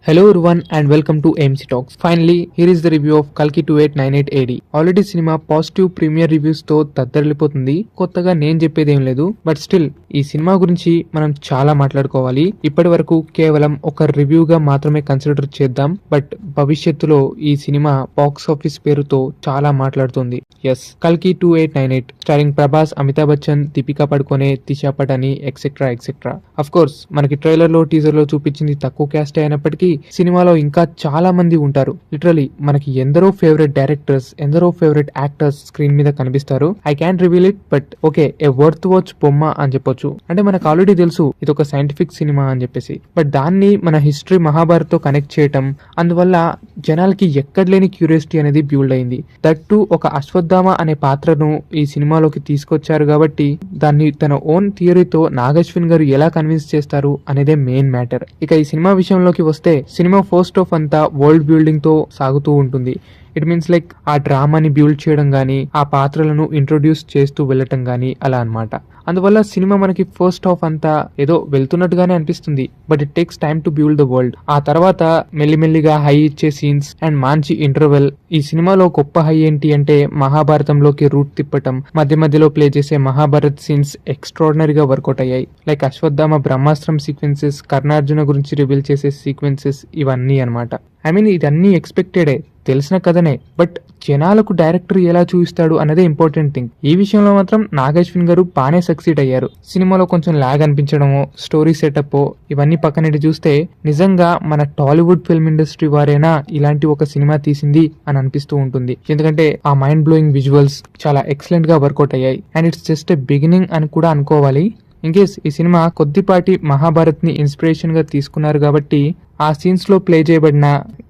Hello everyone and welcome to AMC Talks. Finally, here is the review of Kalki 2898 AD. Already cinema positive premiere reviews తో తద్దరిల్లిపోతుంది. కొత్తగా నేను చెప్పేదేం లేదు, but still ఈ cinema గురించి మనం చాలా మాట్లాడుకోవాలి. ఇప్పటి వరకు కేవలం ఒక రివ్యూగా మాత్రమే కన్సిడర్ చేద్దాం, బట్ భవిష్యత్తులో ఈ సినిమా బాక్స్ ఆఫీస్ పేరుతో చాలా మాట్లాడుతుంది. ఎస్, కల్కి 2898 starring Prabhas, Amitabh Bachchan, Deepika Padukone, Disha Patani etcetera etcetera. Of course మనకి ట్రైలర్ లో టీజర్ లో చూపించింది తక్కువ క్యాస్ట్ అయినప్పటికీ సినిమాలో ఇంకా చాలా మంది ఉంటారు. లిటరలీ మనకి ఎందరో ఫేవరెట్ డైరెక్టర్స్, ఎందరో ఫేవరెట్ యాక్టర్స్ స్క్రీన్ మీద కనిపిస్తారు. I can reveal it, but okay, A worth watch బొమ్మ అని చెప్పొచ్చు. అంటే మనకు ఆల్రెడీ తెలుసు ఇది ఒక సైంటిఫిక్ సినిమా అని చెప్పేసి, బట్ దాన్ని మన హిస్టరీ మహాభారత్ తో కనెక్ట్ చేయటం, అందువల్ల జనాలకి ఎక్కడ లేని క్యూరియాసిటీ అనేది బిల్డ్ అయింది. దట్ టు ఒక అశ్వత్థామ అనే పాత్రను ఈ సినిమాలోకి తీసుకొచ్చారు కాబట్టి దాన్ని తన ఓన్ థియరీతో నాగశ్విన్ గారు ఎలా కన్విన్స్ చేస్తారు అనేదే మెయిన్ మ్యాటర్. ఇక ఈ సినిమా విషయంలోకి వస్తే సినిమా ఫస్ట్ ఆఫ్ అంతా వరల్డ్ బిల్డింగ్ తో సాగుతూ ఉంటుంది. ఇట్ మీన్స్ లైక్ ఆ డ్రామాని బిల్డ్ చేయడం గానీ, ఆ పాత్రలను ఇంట్రొడ్యూస్ చేస్తూ వెళ్ళటం గానీ అలా అన్నమాట. అందువల్ల సినిమా మనకి ఫస్ట్ హాఫ్ అంతా ఏదో వెళ్తున్నట్టుగానే అనిపిస్తుంది, but it takes time to build the world. ఆ తర్వాత మెల్లిమెల్లిగా హై ఇచ్చే సీన్స్ అండ్ మంచి ఇంటర్వెల్. ఈ సినిమాలో గొప్ప హై ఏంటి అంటే మహాభారతంలోకి రూట్ తిప్పటం, మధ్య మధ్యలో ప్లే చేసే మహాభారత్ సీన్స్ ఎక్స్ట్రాడినరీగా వర్కౌట్ అయ్యాయి. లైక్ అశ్వత్థామ బ్రహ్మాస్త్రం సీక్వెన్సెస్, కర్ణార్జున గురించి రివీల్ చేసే సీక్వెన్సెస్, ఇవన్నీ అనమాట. ఐ మీన్ ఇదన్నీ ఎక్స్పెక్టెడే, తెలిసిన కథనే, బట్ జనాలకు డైరెక్టర్ ఎలా చూపిస్తాడు అనేదే ఇంపార్టెంట్ థింగ్. ఈ విషయంలో మాత్రం నాగశ్విన్ గారు బాగానే సక్సీడ్ అయ్యారు. సినిమాలో కొంచెం లాగ్ అనిపించడమో, స్టోరీ సెటప్ ఇవన్నీ పక్కనెట్టి చూస్తే నిజంగా మన టాలీవుడ్ ఫిల్మ్ ఇండస్ట్రీ వారైనా ఇలాంటి ఒక సినిమా తీసింది అని అనిపిస్తూ ఉంటుంది. ఎందుకంటే ఆ మైండ్ బ్లోయింగ్ విజువల్స్ చాలా ఎక్సలెంట్ గా వర్కౌట్ అయ్యాయి. And it's just a beginning అని కూడా అనుకోవాలి. ఇన్కేస్ ఈ సినిమా కొద్దిపాటి మహాభారత్ ని ఇన్స్పిరేషన్ గా తీసుకున్నారు కాబట్టి ఆ సీన్స్ లో ప్లే చేయబడిన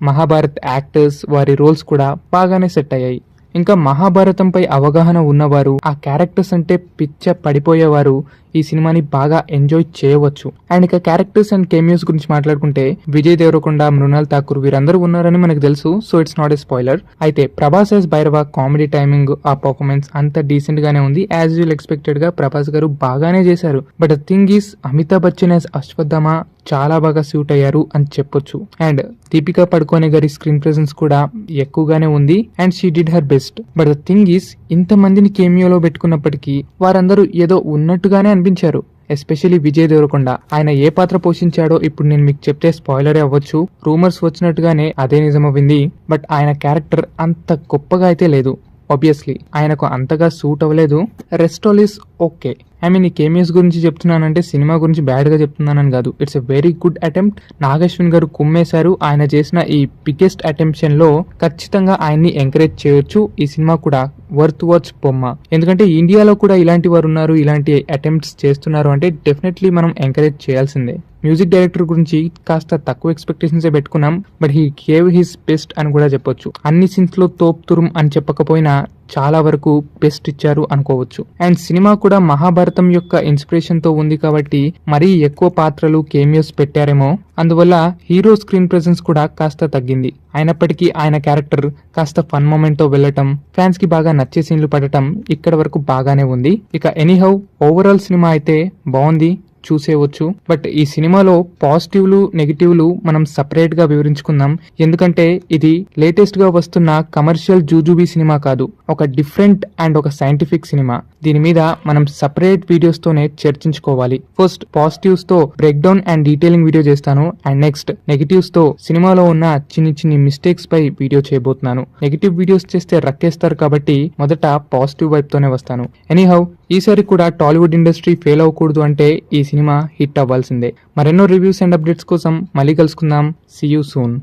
మహాభారత్ యాక్టర్స్, వారి రోల్స్ కూడా బాగానే సెట్ అయ్యాయి. ఇంకా మహాభారతంపై అవగాహన ఉన్నవారు, ఆ క్యారెక్టర్స్ అంటే పిచ్చ పడిపోయేవారు ఈ సినిమాని బాగా ఎంజాయ్ చేయవచ్చు. అండ్ ఇక క్యారెక్టర్స్ అండ్ కెమియోస్ గురించి మాట్లాడుకుంటే విజయ్ దేవరకొండ, మృణాల్ ఠాకూర్ వీరందరూ ఉన్నారని మనకు తెలుసు, so it's not a spoiler. అయితే Prabhas as Bhairava comedy timing, ఆ పర్ఫార్మెన్స్ అంత డీసెంట్ గానే ఉంది. యాజ్ యూల్ ఎక్స్పెక్టెడ్ గా ప్రభాస్ గారు బాగానే చేశారు. But the thing is Amitabh Bachchan as Ashwatthama చాలా బాగా సూట్ అయ్యారు అని చెప్పొచ్చు. అండ్ దీపికా పడుకోనే గారి స్క్రీన్ ప్రెసెన్స్ కూడా ఎక్కువగానే ఉంది and she did her best. But the thing is ఇంత మందిని కేమియోలో పెట్టుకున్నప్పటికీ వారందరూ ఏదో ఉన్నట్టుగానే అనిపించారు. ఎస్పెషల్లీ విజయ్ దేవరకొండ. ఆయన ఏ పాత్ర పోషించాడో ఇప్పుడు నేను మీకు చెప్తే స్పాయిలరే అవ్వచ్చు. రూమర్స్ వచ్చినట్టుగానే అదే నిజమవింది, బట్ ఆయన క్యారెక్టర్ అంత గొప్పగా అయితే లేదు. ఆబ్వియస్లీ ఆయనకు అంతగా సూట్ అవ్వలేదు. Rest all is okay. I mean ఈ కేమియోస్ గురించి చెప్తున్నానంటే సినిమా గురించి బ్యాడ్ గా చెప్తున్నానని కాదు, it's a very good attempt. Nag Ashwin గారు కుమ్మేశారు. ఆయన చేసిన ఈ బిగ్గెస్ట్ అటెంప్షన్ లో ఖచ్చితంగా ఆయన్ని ఎంకరేజ్ చేయొచ్చు. ఈ సినిమా కూడా వర్త్ వాచ్ బొమ్మ. ఎందుకంటే ఇండియాలో కూడా ఇలాంటి వారు ఉన్నారు, ఇలాంటి అటెంప్ట్స్ చేస్తున్నారు అంటే డెఫినెట్లీ మనం ఎంకరేజ్ చేయాల్సిందే. మ్యూజిక్ డైరెక్టర్ గురించి కాస్త తక్కువ ఎక్స్పెక్టేషన్స్ పెట్టుకున్నాం, but he gave his best అని కూడా చెప్పొచ్చు. అన్ని సీన్స్ లో తోప్ తురుం అని చెప్పకపోయినా చాలా వరకు బెస్ట్ ఇచ్చారు అనుకోవచ్చు. అండ్ సినిమా కూడా మహాభారతం యొక్క ఇన్స్పిరేషన్ తో ఉంది కాబట్టి మరీ ఎక్కువ పాత్రలు, కేమియోస్ పెట్టారేమో, అందువల్ల హీరో స్క్రీన్ ప్రెసెన్స్ కూడా కాస్త తగ్గింది. అయినప్పటికీ ఆయన క్యారెక్టర్ కాస్త ఫన్ మూమెంట్ తో వెళ్ళటం, ఫ్యాన్స్ కి బాగా నచ్చే సీన్లు పడటం ఇక్కడ వరకు బాగానే ఉంది. ఇక ఎనీహౌ ఓవరాల్ సినిమా అయితే బాగుంది, చూసేవచ్చు. బట్ ఈ సినిమాలో పాజిటివ్లు, నెగిటివ్లు మనం సపరేట్ గా వివరించుకుందాం. ఎందుకంటే ఇది లేటెస్ట్ గా వస్తున్న కమర్షియల్ జూజుబీ సినిమా కాదు, ఒక డిఫరెంట్ అండ్ ఒక సైంటిఫిక్ సినిమా. దీని మీద మనం సపరేట్ వీడియోస్ తోనే చర్చించుకోవాలి. ఫస్ట్ పాజిటివ్స్ తో break down and detailing video చేస్తాను, అండ్ నెక్స్ట్ నెగిటివ్స్ తో సినిమాలో ఉన్న చిన్ని మిస్టేక్స్ పై వీడియో చేయబోతున్నాను. నెగిటివ్ వీడియోస్ చేస్తే రక్కేస్తారు కాబట్టి మొదట పాజిటివ్ వైపు తోనే వస్తాను. ఎనీహౌ ఈసారి కూడా టాలీవుడ్ ఇండస్ట్రీ ఫెయిల్ అవ్వకూడదు అంటే ఈ సినిమా హిట్ అవ్వాల్సిందే. మరెన్నో రివ్యూస్ అండ్ అప్డేట్స్ కోసం మళ్ళీ కలుసుకుందాం. See you soon.